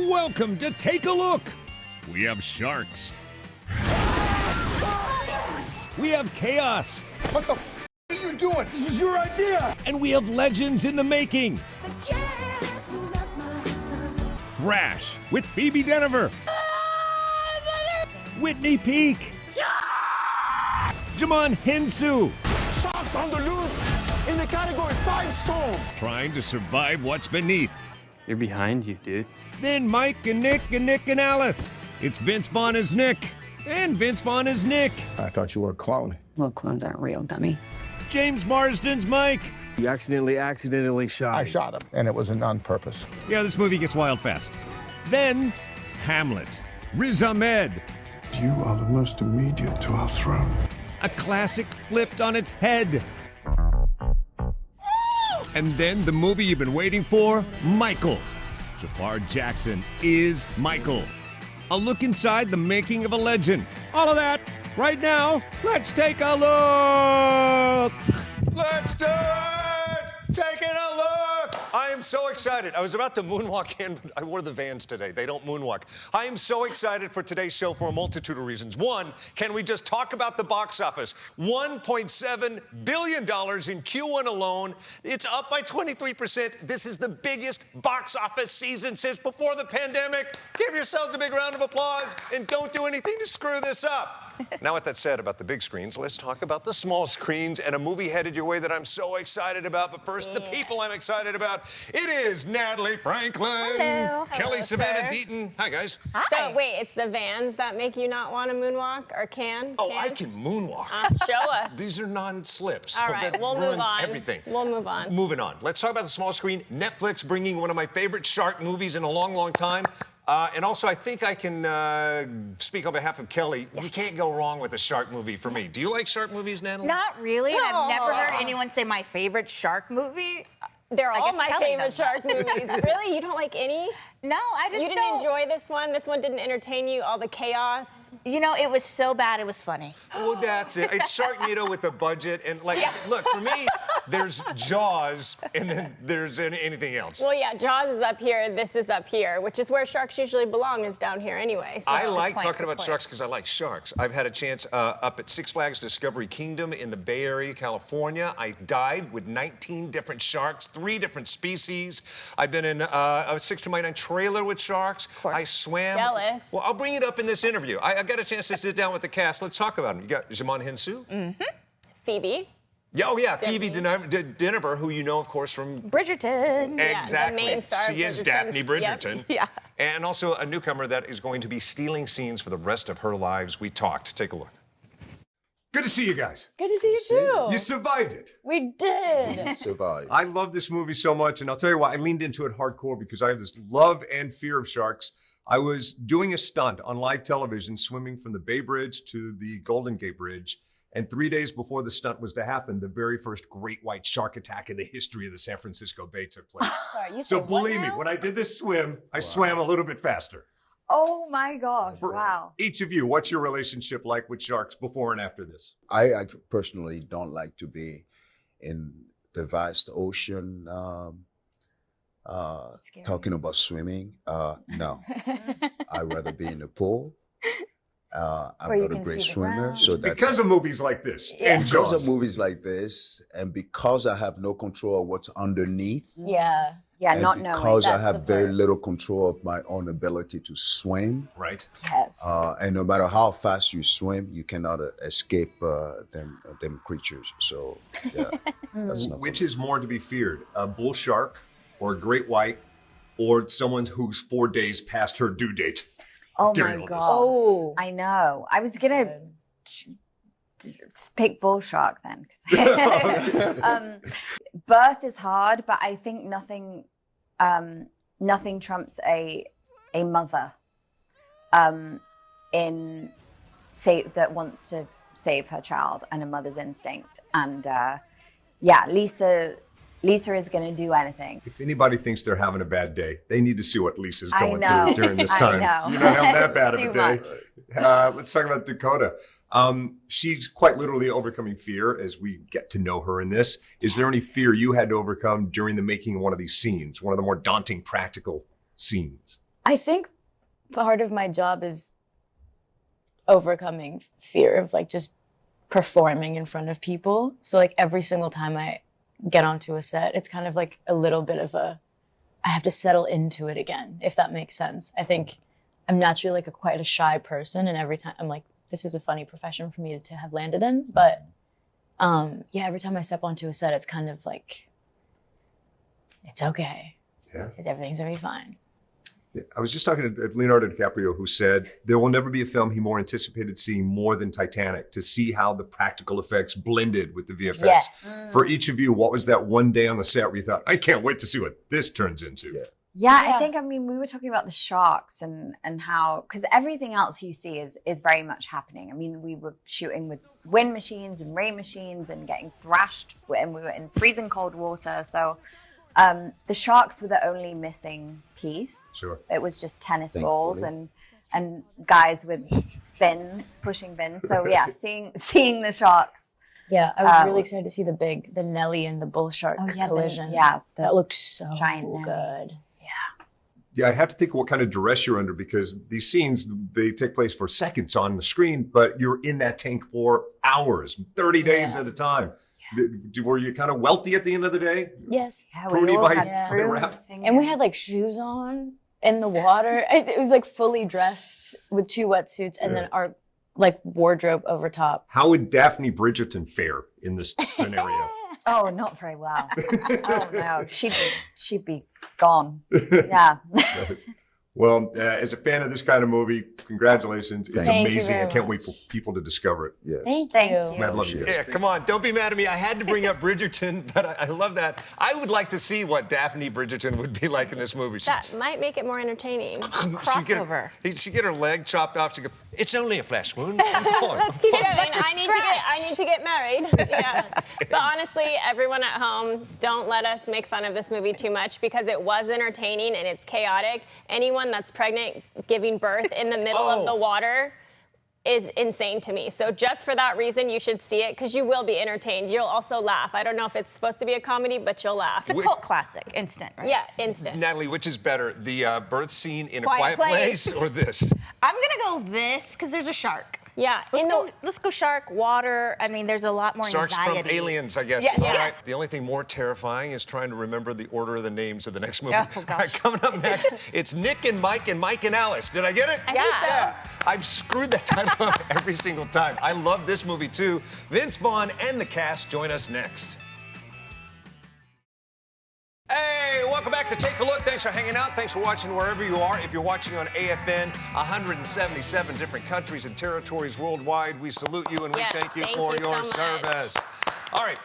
Welcome to Take a Look. We have sharks. We have chaos. What the are you doing? This is your idea. And we have legends in the making. Thrash with Phoebe Denver. Whitney Peak. Jamon Hinsu. Sharks on the loose in the category 5-storm. Trying to survive what's beneath. You're behind you, dude. Then Mike and Nick and Alice. It's Vince Vaughn as Nick. And Vince Vaughn as Nick. I thought you were a clone. Well, clones aren't real, dummy. James Marsden's Mike. You accidentally shot I him. shot him, and it wasn't on purpose. Yeah, this movie gets wild fast. Then Hamlet. Riz Ahmed. You are the most immediate to our throne. A classic flipped on its head. And then the movie you've been waiting for, Michael. Jafar Jackson is Michael. A look inside the making of a legend. All of that right now. Let's take a look. Let's do it! Taking a look! I am so excited. I was about to moonwalk in, but I wore the Vans today. They don't moonwalk. I am so excited for today's show for a multitude of reasons. One, can we just talk about the box office? $1.7 billion in Q1 alone. It's up by 23%. This is the biggest box office season since before the pandemic. Give yourselves a big round of applause and don't do anything to screw this up. Now, with that said about the big screens, let's talk about the small screens and a movie headed your way that I'm so excited about. But first, the people I'm excited about. It is Natalie Franklin. Hello. Kelly Hello, Savannah sir. Deaton. Hi, guys. So wait, it's the Vans that make you not want to moonwalk or can? Oh, I can moonwalk. Show us. These are non-slips. All right, That we'll move ruins on. everything. We'll move on. Moving on. Let's talk about the small screen. Netflix bringing one of my favorite shark movies in a long, long time. And also, I think I can speak on behalf of Kelly. You can't go wrong with a shark movie for me. Do you like shark movies, Natalie? Not really, and I've never heard No. anyone say my favorite shark movie. They're I all guess my Kelly favorite does that. shark movies. Really? You don't like any? No, I just You didn't don't. enjoy this one? This one didn't entertain you? All the chaos? You know, it was so bad, it was funny. Well, that's it. It's Sharknado with the budget. And, like, look, for me, there's Jaws, and then there's anything else. Well, yeah, Jaws is up here. This is up here, which is where sharks usually belong, is down here anyway. So. I like point, talking good about point. sharks because I like sharks. I've had a chance up at Six Flags Discovery Kingdom in the Bay Area, California. I dived with 19 different sharks, 3 different species. I've been in a 6 to My 9 trailer with sharks. I swam. Jealous. Well, I'll bring it up in this interview. I got a chance to sit down with the cast. Let's talk about them. You got Jamon Hinsu. Phoebe. Yeah, oh, yeah, Phoebe Denver, who you know, of course, from Bridgerton. Yeah, the exactly. main star of She is Bridgerton's- Daphne Yep. Bridgerton. Yeah. And also a newcomer that is going to be stealing scenes for the rest of her lives. We talked. Take a look. Good to see you guys. Good to see you too. You survived it. We did. Survive. I love this movie so much, and I'll tell you why. I leaned into it hardcore because I have this love and fear of sharks. I was doing a stunt on live television, swimming from the Bay Bridge to the Golden Gate Bridge. And 3 days before the stunt was to happen, the very first great white shark attack in the history of the San Francisco Bay took place. Sorry, you So said what believe me, now? when I did this swim, I swam a little bit faster. Oh my gosh, For wow. Each of you, what's your relationship like with sharks before and after this? I personally don't like to be in the vast ocean. Talking about swimming, no. I'd rather be in the pool. I'm Where you not a can great see the swimmer, ground. so that's Because of movies like this and because Jaws. of movies like this, and because I have no control of what's underneath, Yeah. Yeah, and not knowing. because I That's the have very part. little control of my own ability to swim. Right. Yes. And no matter how fast you swim, you cannot escape them creatures. So, yeah, that's not Which is more to be feared, a bull shark or a great white or someone who's 4 days past her due date? Oh during my all this. god. Oh. I know. I was gonna pick bull shark then. 'Cause- birth is hard, but I think nothing trumps a mother in that wants to save her child and a mother's instinct. And yeah, Lisa is going to do anything. If anybody thinks they're having a bad day, they need to see what Lisa's I going know. through during this I time. know. You're not having that bad of Too a day. much. Let's talk about Dakota. She's quite literally overcoming fear as we get to know her in this. Is there any fear you had to overcome during the making of one of these scenes, one of the more daunting practical scenes? I think part of my job is overcoming fear of like just performing in front of people. So like every single time I get onto a set, it's kind of like a little bit of I have to settle into it again, if that makes sense. I think I'm naturally like quite a shy person, and every time I'm like, this is a funny profession for me to have landed in. But yeah, every time I step onto a set, it's kind of like, it's okay. Yeah. Everything's gonna be fine. I was just talking to Leonardo DiCaprio, who said there will never be a film he more anticipated seeing more than Titanic, to see how the practical effects blended with the VFX. Yes. For each of you, what was that one day on the set where you thought, I can't wait to see what this turns into? Yeah, I think, I mean, we were talking about the sharks and how, because everything else you see is very much happening. I mean, we were shooting with wind machines and rain machines and getting thrashed, and we were in freezing cold water. So the sharks were the only missing piece. Sure. It was just tennis balls and guys with fins, pushing fins. So yeah, seeing the sharks. Yeah, I was really excited to see the Nelly and the bull shark collision. That looked so good. Yeah, I have to think what kind of duress you're under, because these scenes, they take place for seconds on the screen, but you're in that tank for hours, 30 days at a time. Yeah. Were you kind of welty at the end of the day? Yes. Yeah, we all had and we had like shoes on in the water. It was like fully dressed with 2 wetsuits and then our like wardrobe over top. How would Daphne Bridgerton fare in this scenario? Oh, not very well. Oh no, she'd be gone. Yeah. Well, as a fan of this kind of movie, congratulations. It's Thank you amazing. I very can't much. wait for people to discover it. Yes. Thank you. I love you. Yeah, come on, don't be mad at me. I had to bring up Bridgerton, but I love that. I would like to see what Daphne Bridgerton would be like in this movie. That might make it more entertaining. Crossover. She'd get her leg chopped off. She'd go, it's only a flesh wound. Let's keep going. I need to get married. Yeah. But honestly, everyone at home, don't let us make fun of this movie too much, because it was entertaining and it's chaotic. Anyone that's pregnant giving birth in the middle of the water is insane to me. So just for that reason, you should see it, because you will be entertained. You'll also laugh. I don't know if it's supposed to be a comedy, but you'll laugh. It's a cult classic, instant, right? Yeah, instant. Natalie, which is better, the birth scene in A Quiet Place or this? I'm gonna go this because there's a shark. Yeah, Let's go shark, water. I mean, there's a lot more Sharks anxiety. from Aliens, I guess. Yes. All Yes. right. The only thing more terrifying is trying to remember the order of the names of the next movie. Oh, gosh. All right, coming up next, it's Nick and Mike and Alice. Did I get it? I think so. I've screwed that title up every single time. I love this movie too. Vince Vaughn and the cast join us next. Hey, welcome back to Take a Look. Thanks for hanging out. Thanks for watching wherever you are. If you're watching on AFN, 177 different countries and territories worldwide, we salute you and we thank you for your service. All right,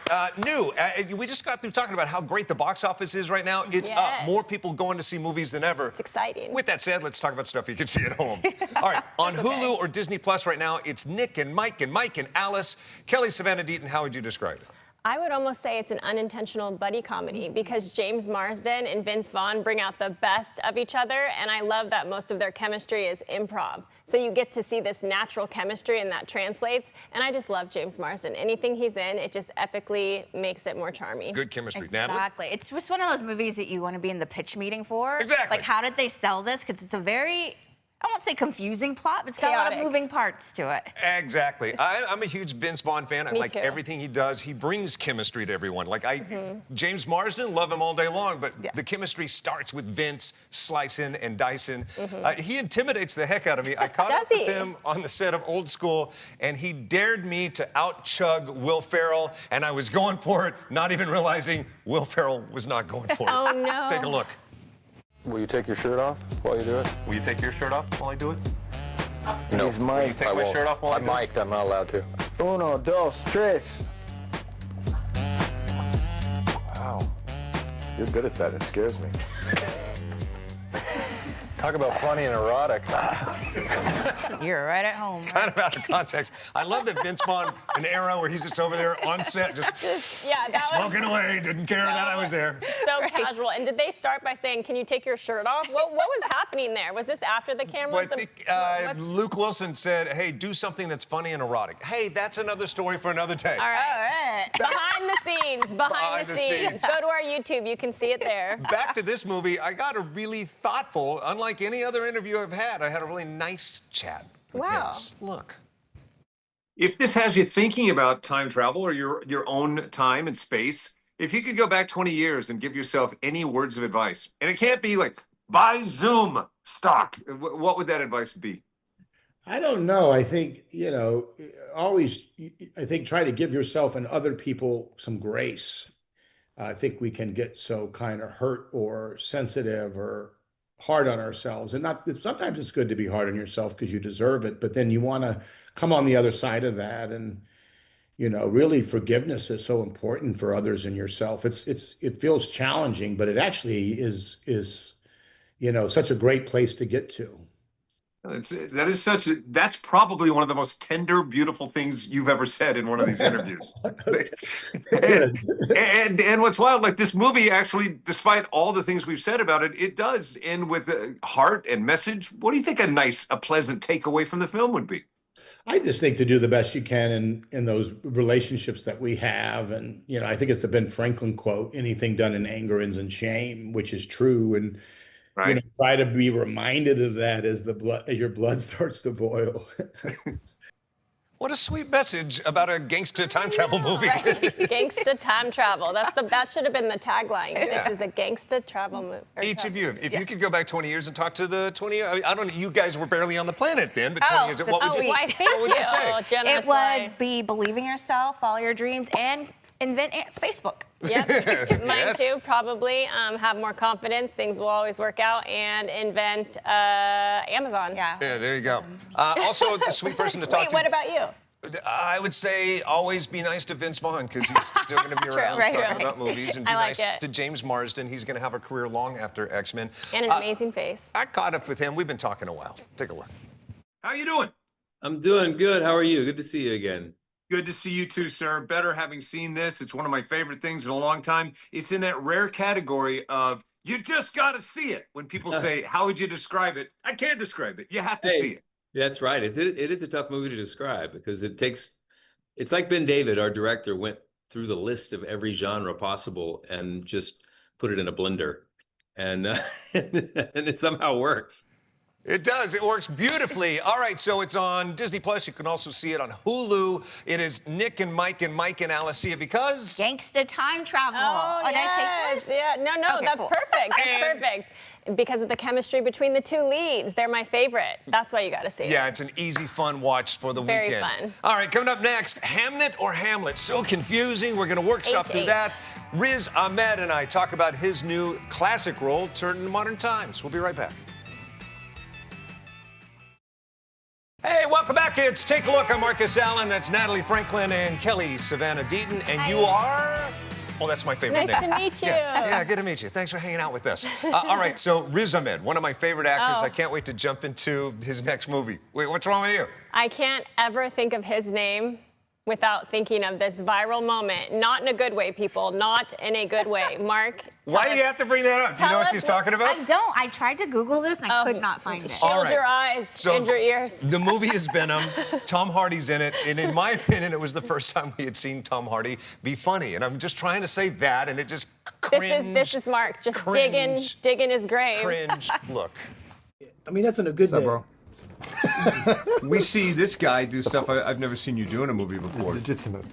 new. We just got through talking about how great the box office is right now. It's up. More people going to see movies than ever. It's exciting. With that said, let's talk about stuff you can see at home. All right, on Hulu or Disney Plus right now, it's Nick and Mike and Alice. Kelly, Savannah Deaton, how would you describe it? I would almost say it's an unintentional buddy comedy, because James Marsden and Vince Vaughn bring out the best of each other, and I love that most of their chemistry is improv. So you get to see this natural chemistry, and that translates, and I just love James Marsden. Anything he's in, it just epically makes it more charming. Good chemistry. Exactly. Natalie? It's just one of those movies that you want to be in the pitch meeting for. Exactly. Like, how did they sell this? Because it's a very, I won't say confusing plot, but it's got a lot of Chaotic. moving parts to it. Exactly. I'm a huge Vince Vaughn fan. I Me like too. everything he does. He brings chemistry to everyone. Like James Marsden, love him all day long, but the chemistry starts with Vince slicing and dicing. He intimidates the heck out of me. I caught up with him on the set of Old School, and he dared me to out-chug Will Ferrell, and I was going for it, not even realizing Will Ferrell was not going for it. Oh, no. Take a look. Will you take your shirt off while you do it? Will you take your shirt off while I do it? No. He's mic'd. Will you take my shirt off while I do it? I'm mic'd. I'm not allowed to. Uno, dos, tres. Wow. You're good at that. It scares me. Talk about funny and erotic. You're right at home. Kind of out of context. I love that Vince Vaughn, an era where he's just over there on set, just smoking away, didn't care that I was there. So casual. And did they start by saying, can you take your shirt off? What was happening there? Was this after the camera? Well, I think Luke Wilson said, hey, do something that's funny and erotic. Hey, that's another story for another day. All right. it. Behind the scenes, behind the scenes. Go to our YouTube, you can see it there. Back to this movie, I got a really thoughtful, unlike any other interview I've had, I had a really nice chat with Vince. Look. If this has you thinking about time travel or your own time and space, if you could go back 20 years and give yourself any words of advice, and it can't be like, buy Zoom stock, what would that advice be? I don't know. I think, always, I think try to give yourself and other people some grace. I think we can get so kind of hurt or sensitive or hard on ourselves. And sometimes it's good to be hard on yourself because you deserve it, but then you want to come on the other side of that. And, really forgiveness is so important for others and yourself. It feels challenging, but it actually is such a great place to get to. That's probably one of the most tender, beautiful things you've ever said in one of these interviews. and what's wild, like this movie actually, despite all the things we've said about it, it does end with heart and message. What do you think a pleasant takeaway from the film would be? I just think to do the best you can in those relationships that we have. And, I think it's the Ben Franklin quote, anything done in anger ends in shame, which is true. And, try to be reminded of that as your blood starts to boil. What a sweet message about a gangster time travel movie. Right? Gangsta time travel. That should have been the tagline. Yeah. This is a gangsta travel movie. Each of you, if you could go back 20 years and talk to the 20, I don't know, you guys were barely on the planet then, but 20 years, what would you say? It would be believe in yourself, follow your dreams, and invent Facebook. Yep, mine too, probably. Have more confidence, things will always work out, and invent Amazon. Yeah, there you go. Also, a sweet person to talk to. Wait, what about you? I would say always be nice to Vince Vaughn because he's still going to be around talking about movies, and be nice to James Marsden. He's going to have a career long after X-Men. And an amazing face. I caught up with him. We've been talking a while. Take a look. How you doing? I'm doing good. How are you? Good to see you again. Good to see you too, sir. Better having seen this. It's one of my favorite things in a long time. It's in that rare category of you just got to see it. When people say, how would you describe it? I can't describe it. You have to see it. That's right. It is a tough movie to describe because it's like Ben David, our director, went through the list of every genre possible and just put it in a blender. And, and it somehow works. It does. It works beautifully. All right, so it's on Disney Plus. You can also see it on Hulu. It is Nick and Mike and Alicia because gangsta time travel. Oh, yes. Yeah. No, okay, that's perfect. That's perfect. Because of the chemistry between the two leads. They're my favorite. That's why you got to see it. Yeah, it's an easy, fun watch for the weekend. Very fun. All right, coming up next, Hamnet or Hamlet. So confusing. We're going to workshop through that. Riz Ahmed and I talk about his new classic role turned into modern times. We'll be right back. Hey, welcome back, kids. Take a look. I'm Marcus Allen. That's Natalie Franklin and Kelly Savannah Deaton. And you are? Oh, that's my favorite name. Nice to meet you. Yeah, good to meet you. Thanks for hanging out with us. All right, so Riz Ahmed, one of my favorite actors. I can't wait to jump into his next movie. Wait, what's wrong with you? I can't ever think of his name without thinking of this viral moment. Not in a good way, people. Not in a good way. Mark, why do you have to bring that up? Do you know what she's talking about? I don't. I tried to Google this and I could not find it. Shield your eyes and your ears. The movie is Venom. Tom Hardy's in it. And in my opinion, it was the first time we had seen Tom Hardy be funny. And I'm just trying to say that, and it just cringe. This is Mark just digging his grave. Cringe. Look. I mean, that's in a good day. Bro? We see this guy do stuff I've never seen you do in a movie before. Legitimate.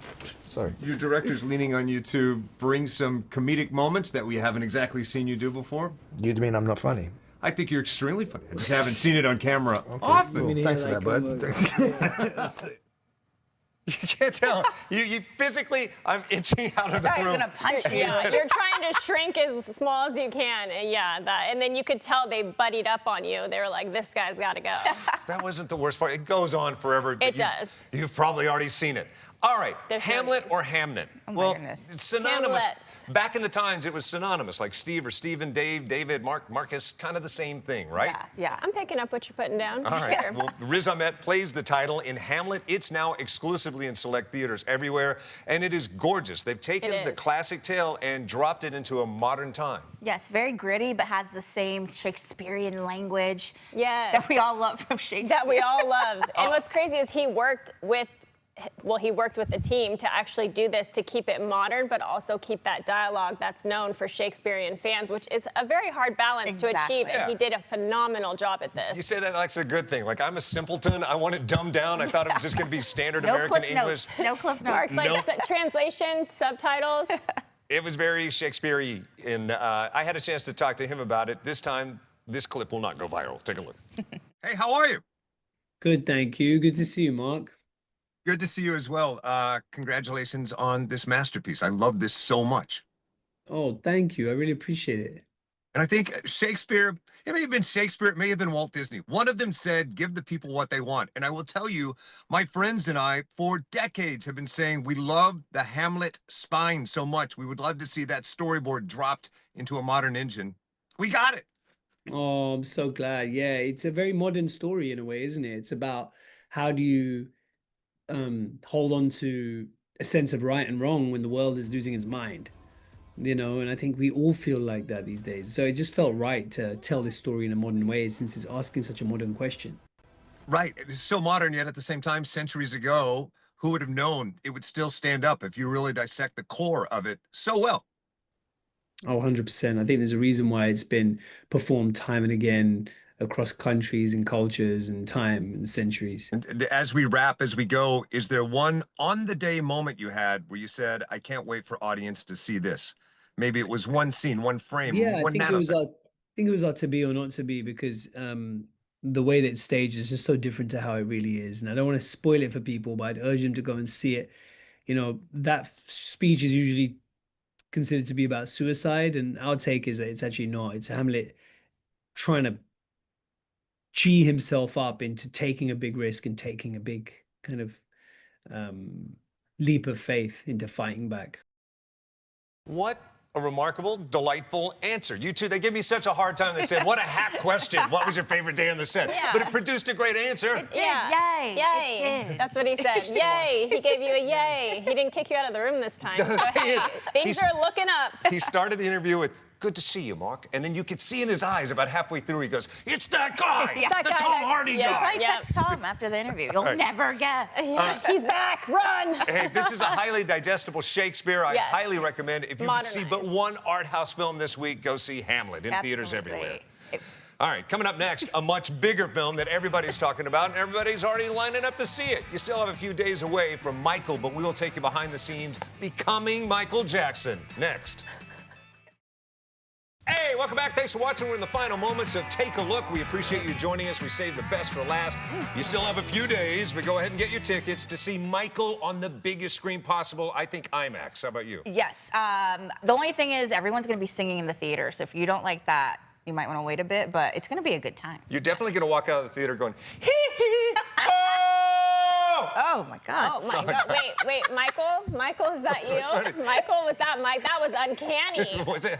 Sorry. Your director's leaning on you to bring some comedic moments that we haven't exactly seen you do before. You mean I'm not funny? I think you're extremely funny. I just haven't seen it on camera often. Well, thanks for that, bud. You can't tell. You physically, I'm inching out of the room. He's gonna punch you. Yeah, you're trying to shrink as small as you can. And and then you could tell they buddied up on you. They were like, this guy's got to go. That wasn't the worst part. It goes on forever. It does. You've probably already seen it. All right, Hamlet or Hamnet? Oh my goodness. It's synonymous. Hamlet. Back in the times, it was synonymous, like Steve or Stephen, Dave, David, Mark, Marcus, kind of the same thing, right? Yeah. I'm picking up what you're putting down. All right. Sure. Well, Riz Ahmed plays the title in Hamlet. It's now exclusively in select theaters everywhere, and it is gorgeous. They've taken the classic tale and dropped it into a modern time. Yes, very gritty, but has the same Shakespearean language Yes. that we all love from Shakespeare. That we all love. And what's crazy is he worked with well, he worked with the team to actually do this to keep it modern, but also keep that dialogue that's known for Shakespearean fans, which is a very hard balance to achieve. Yeah. And he did a phenomenal job at this. You say that like it's a good thing. Like, I'm a simpleton. I want it dumbed down. I thought it was just going to be standard American English. No cliff notes. Mark's like translation, subtitles. It was very Shakespearean, and I had a chance to talk to him about it. This time, this clip will not go viral. Take a look. Hey, how are you? Good, thank you. Good to see you, Mark. Good to see you as well. Congratulations on this masterpiece. I love this so much. Oh, thank you. I really appreciate it. And I think Shakespeare, it may have been Shakespeare, it may have been Walt Disney. One of them said, give the people what they want. And I will tell you, my friends and I, for decades, have been saying we love the Hamlet spine so much. We would love to see that storyboard dropped into a modern engine. We got it. Oh, I'm so glad. Yeah, it's a very modern story in a way, isn't it? It's about how do you hold on to a sense of right and wrong when the world is losing its mind, you know? And I think we all feel like that these days. So it just felt right to tell this story in a modern way since it's asking such a modern question. Right. It's so modern, yet at the same time, centuries ago, who would have known it would still stand up if you really dissect the core of it so well? Oh, 100%. I think there's a reason why it's been performed time and again across countries and cultures and time and centuries. And as we wrap, as we go, is there one on-the-day moment you had where you said, I can't wait for audience to see this? Maybe it was one scene, one frame, Yeah, one I think it was our to be or not to be, because the way that it's staged is just so different to how it really is. And I don't want to spoil it for people, but I'd urge them to go and see it. You know, that speech is usually considered to be about suicide, and our take is that it's actually not. It's Hamlet trying to gee himself up into taking a big risk and taking a big kind of leap of faith into fighting back. What a remarkable, delightful answer. You two, they give me such a hard time. They said, what a hack question. What was your favorite day on the set? Yeah. But it produced a great answer. It did. Yay. Yay. It did. That's what he said. Yay. He gave you a yay. He didn't kick you out of the room this time. So, hey, things are looking up. He started the interview with, good to see you, Mark. And then you could see in his eyes about halfway through, he goes, it's that guy, the Tom Hardy guy. I text Tom after the interview. You'll never guess. He's back. Run. Hey, this is a highly digestible Shakespeare. I Yes. highly recommend. If you can see but one art house film this week, go see Hamlet in theaters everywhere. All right, coming up next, a much bigger film that everybody's talking about, and everybody's already lining up to see it. You still have a few days away from Michael, but we will take you behind the scenes becoming Michael Jackson next. Hey, welcome back. Thanks for watching. We're in the final moments of Take a Look. We appreciate you joining us. We saved the best for last. You still have a few days, but go ahead and get your tickets to see Michael on the biggest screen possible. I think IMAX. How about you? Yes. The only thing is everyone's going to be singing in the theater, so if you don't like that, you might want to wait a bit, but it's going to be a good time. You're definitely going to walk out of the theater going, hee hee, oh! Oh, my God. Oh, my God. Wait, Michael? Michael, is that you? Michael, was that Mike? That was uncanny. Was it?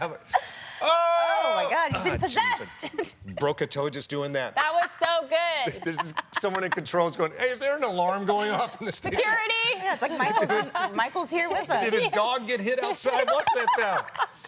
Oh, my God, he's been possessed. Broke a toe just doing that. That was so good. There's someone in controls going, hey, is there an alarm going off in the station? Security? Yeah, it's like Michael's here with us. Did a dog get hit outside? What's that sound?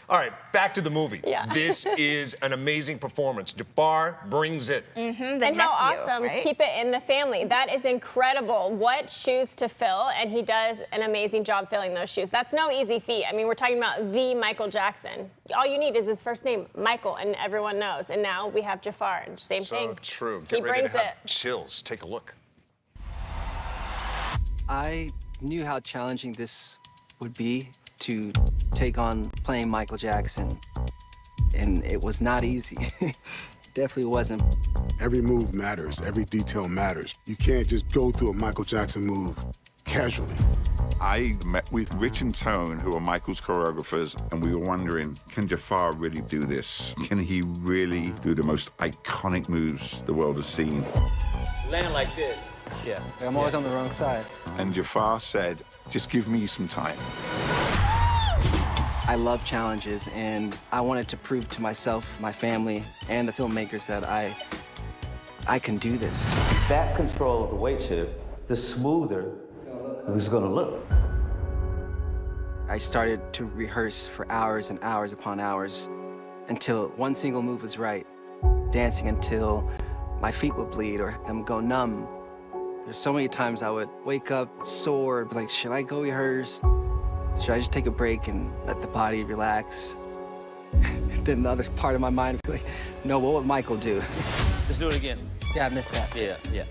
All right, back to the movie. Yeah. This is an amazing performance. Jafar brings it. And how awesome. Right? Keep it in the family. That is incredible. What shoes to fill, and he does an amazing job filling those shoes. That's no easy feat. I mean, we're talking about the Michael Jackson. All you need is his first name, Michael, and everyone knows. And now we have Jafar, and same thing. So true. He Get ready brings to have it. chills. Take a look. I knew how challenging this would be to take on playing Michael Jackson, and it was not easy. Definitely wasn't. Every move matters. Every detail matters. You can't just go through a Michael Jackson move casually. I met with Rich and Tone, who are Michael's choreographers, and we were wondering, can Jafar really do this? Can he really do the most iconic moves the world has seen? Land like this. Yeah, I'm always on the wrong side. And Jafar said, just give me some time. I love challenges, and I wanted to prove to myself, my family, and the filmmakers that I can do this. That control of the weight shift, the smoother it's going to look. I started to rehearse for hours and hours upon hours until one single move was right, dancing until my feet would bleed or them go numb. There's so many times I would wake up sore, be like, should I go rehearse? Should I just take a break and let the body relax? Then the other part of my mind would be like, no, what would Michael do? Let's do it again. Yeah, I missed that. Yeah, yeah.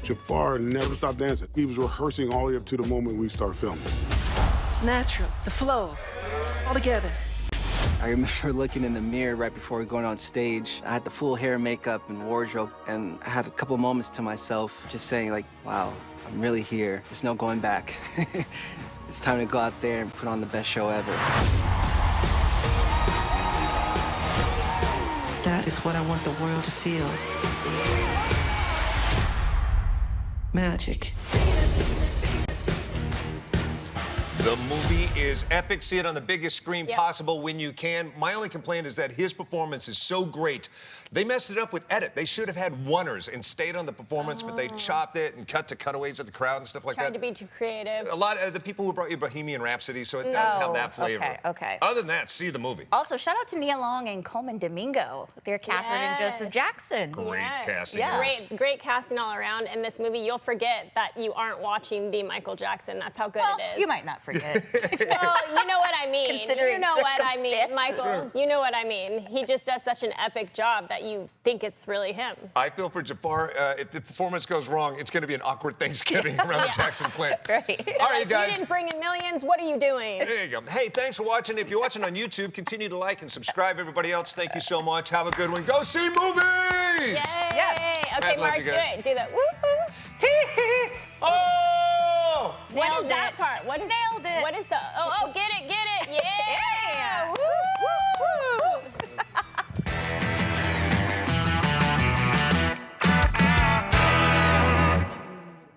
Jafar never stopped dancing. He was rehearsing all the way up to the moment we start filming. It's natural. It's a flow. All together. I remember looking in the mirror right before going on stage. I had the full hair, makeup, and wardrobe, and I had a couple moments to myself just saying, like, wow, I'm really here. There's no going back. It's time to go out there and put on the best show ever. That is what I want the world to feel. Magic. The movie is epic. See it on the biggest screen possible when you can. My only complaint is that his performance is so great. They messed it up with edit. They should have had oneers and stayed on the performance, but they chopped it and cut to cutaways of the crowd and stuff like Tried that. to be too creative. A lot of the people who brought you Bohemian Rhapsody, so it does have that flavor. Okay, okay. Other than that, see the movie. Also, shout out to Nia Long and Coleman Domingo. They're Catherine and Joseph Jackson. Great casting. Yeah. Great casting all around. In this movie, you'll forget that you aren't watching the Michael Jackson. That's how good it is. You might not forget. Well, you know what I mean. Considering You know what I mean, circumstance. Michael. You know what I mean. He just does such an epic job that you think it's really him. I feel for Jafar, if the performance goes wrong, it's going to be an awkward Thanksgiving around the Jackson plant. Right. All right, You guys. didn't bring in millions. What are you doing? There you go. Hey, thanks for watching. If you're watching on YouTube, continue to like and subscribe. Everybody else, thank you so much. Have a good one. Go see movies! Yay! Okay, Matt, love Mark, you do guys. it. Do that. Woo-hoo. Oh! What is that part? What is Nailed it. What is the? Oh, get it.